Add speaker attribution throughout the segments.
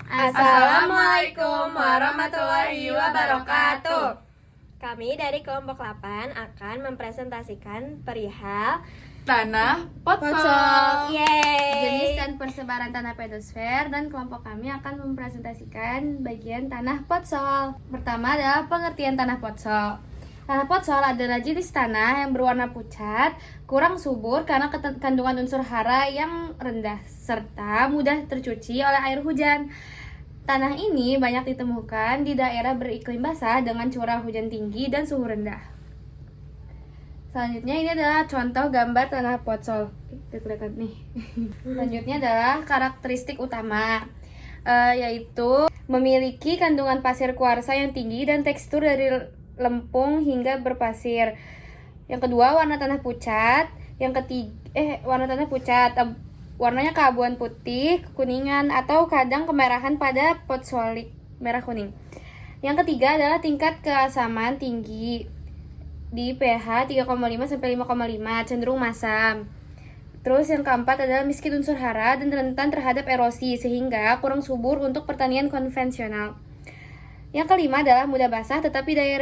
Speaker 1: Assalamualaikum warahmatullahi wabarakatuh.
Speaker 2: Kami dari kelompok 8 akan mempresentasikan perihal
Speaker 1: Tanah Potsol.
Speaker 2: Yeay.
Speaker 3: Jenis dan persebaran tanah pedosfer, dan kelompok kami akan mempresentasikan bagian tanah Potsol. Pertama adalah pengertian tanah Potsol. Tanah Potsol adalah jenis tanah yang berwarna pucat, kurang subur karena kandungan unsur hara yang rendah, serta mudah tercuci oleh air hujan. Tanah ini banyak ditemukan di daerah beriklim basah dengan curah hujan tinggi dan suhu rendah. Selanjutnya ini adalah contoh gambar tanah Potsol. Kelihatan nih. Selanjutnya adalah karakteristik utama, yaitu memiliki kandungan pasir kuarsa yang tinggi dan tekstur dari lempung hingga berpasir. Yang kedua, warna tanah pucat. Warnanya keabuan putih, kekuningan, atau kadang kemerahan pada potsolik merah kuning. Yang ketiga adalah tingkat keasaman tinggi di pH 3,5 sampai 5,5, cenderung masam. Terus yang keempat adalah miskin unsur hara dan rentan terhadap erosi sehingga kurang subur untuk pertanian konvensional. Yang kelima adalah mudah basah tetapi daya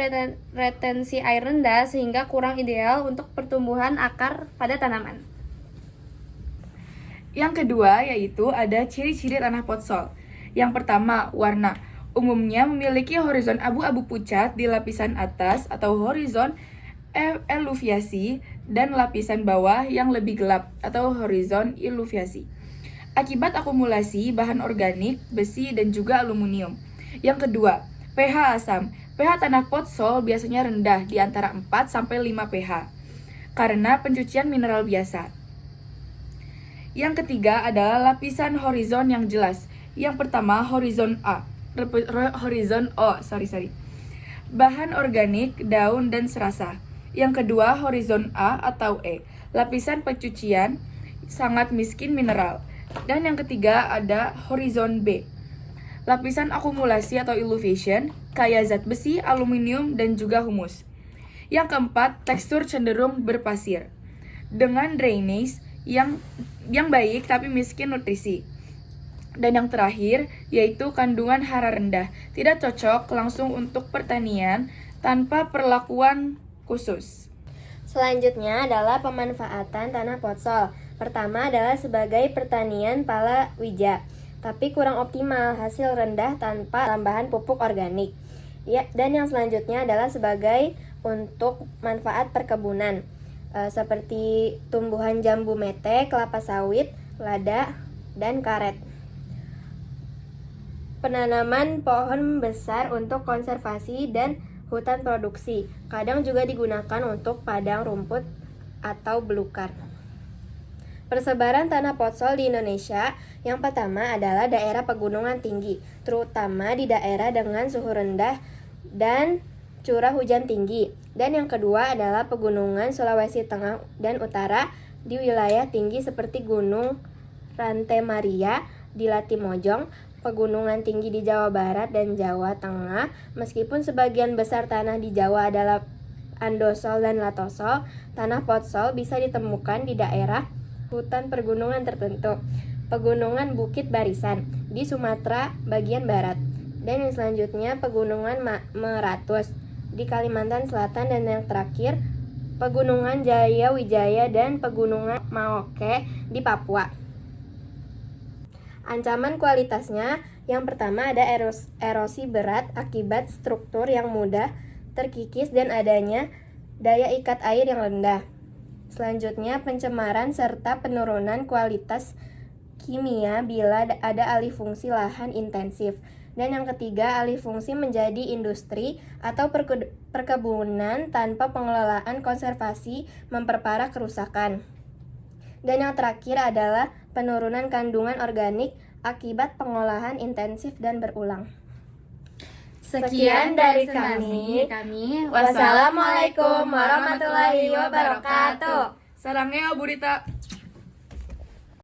Speaker 3: retensi air rendah sehingga kurang ideal untuk pertumbuhan akar pada tanaman.
Speaker 1: Yang kedua yaitu ada ciri-ciri tanah Potsol. Yang pertama, warna. Umumnya memiliki horizon abu-abu pucat di lapisan atas atau horizon eluviasi dan lapisan bawah yang lebih gelap atau horizon iluviasi. Akibat akumulasi bahan organik, besi, dan juga aluminium. Yang kedua, pH asam. pH tanah Potsol biasanya rendah di antara 4 sampai 5 pH karena pencucian mineral biasa. Yang ketiga adalah lapisan horizon yang jelas. Yang pertama, horizon O. Bahan organik, daun, dan serasa. Yang kedua, horizon A atau E. Lapisan pencucian sangat miskin mineral. Dan yang ketiga ada horizon B. Lapisan akumulasi atau illuviation, kaya zat besi, aluminium, dan juga humus. Yang keempat, tekstur cenderung berpasir. Dengan drainase yang baik tapi miskin nutrisi. Dan yang terakhir, yaitu kandungan hara rendah. Tidak cocok langsung untuk pertanian tanpa perlakuan khusus.
Speaker 2: Selanjutnya adalah pemanfaatan tanah Potsol. Pertama adalah sebagai pertanian palawija, tapi kurang optimal, hasil rendah tanpa tambahan pupuk organik. Dan yang selanjutnya adalah sebagai untuk manfaat perkebunan, seperti tumbuhan jambu mete, kelapa sawit, lada, dan karet. Penanaman pohon besar untuk konservasi dan hutan produksi, kadang juga digunakan untuk padang rumput atau belukar. Persebaran tanah Potsol di Indonesia, yang pertama adalah daerah pegunungan tinggi, terutama di daerah dengan suhu rendah dan curah hujan tinggi. Dan yang kedua adalah pegunungan Sulawesi Tengah dan Utara di wilayah tinggi seperti Gunung Rantai Maria di Latimojong, pegunungan tinggi di Jawa Barat dan Jawa Tengah. Meskipun sebagian besar tanah di Jawa adalah andosol dan latosol, tanah Potsol bisa ditemukan di daerah hutan pergunungan tertentu, pegunungan Bukit Barisan di Sumatera bagian barat, dan yang selanjutnya pegunungan Meratus di Kalimantan Selatan, dan yang terakhir pegunungan Jaya Wijaya dan pegunungan Maoke di Papua. Ancaman kualitasnya, yang pertama ada erosi berat akibat struktur yang mudah terkikis dan adanya daya ikat air yang rendah. Selanjutnya pencemaran serta penurunan kualitas kimia bila ada alih fungsi lahan intensif. Dan yang ketiga, alih fungsi menjadi industri atau perkebunan tanpa pengelolaan konservasi memperparah kerusakan. Dan yang terakhir adalah penurunan kandungan organik akibat pengolahan intensif dan berulang.
Speaker 3: Sekian dari kami.
Speaker 2: Wassalamualaikum warahmatullahi wabarakatuh.
Speaker 1: Sarangnya Bu Rita.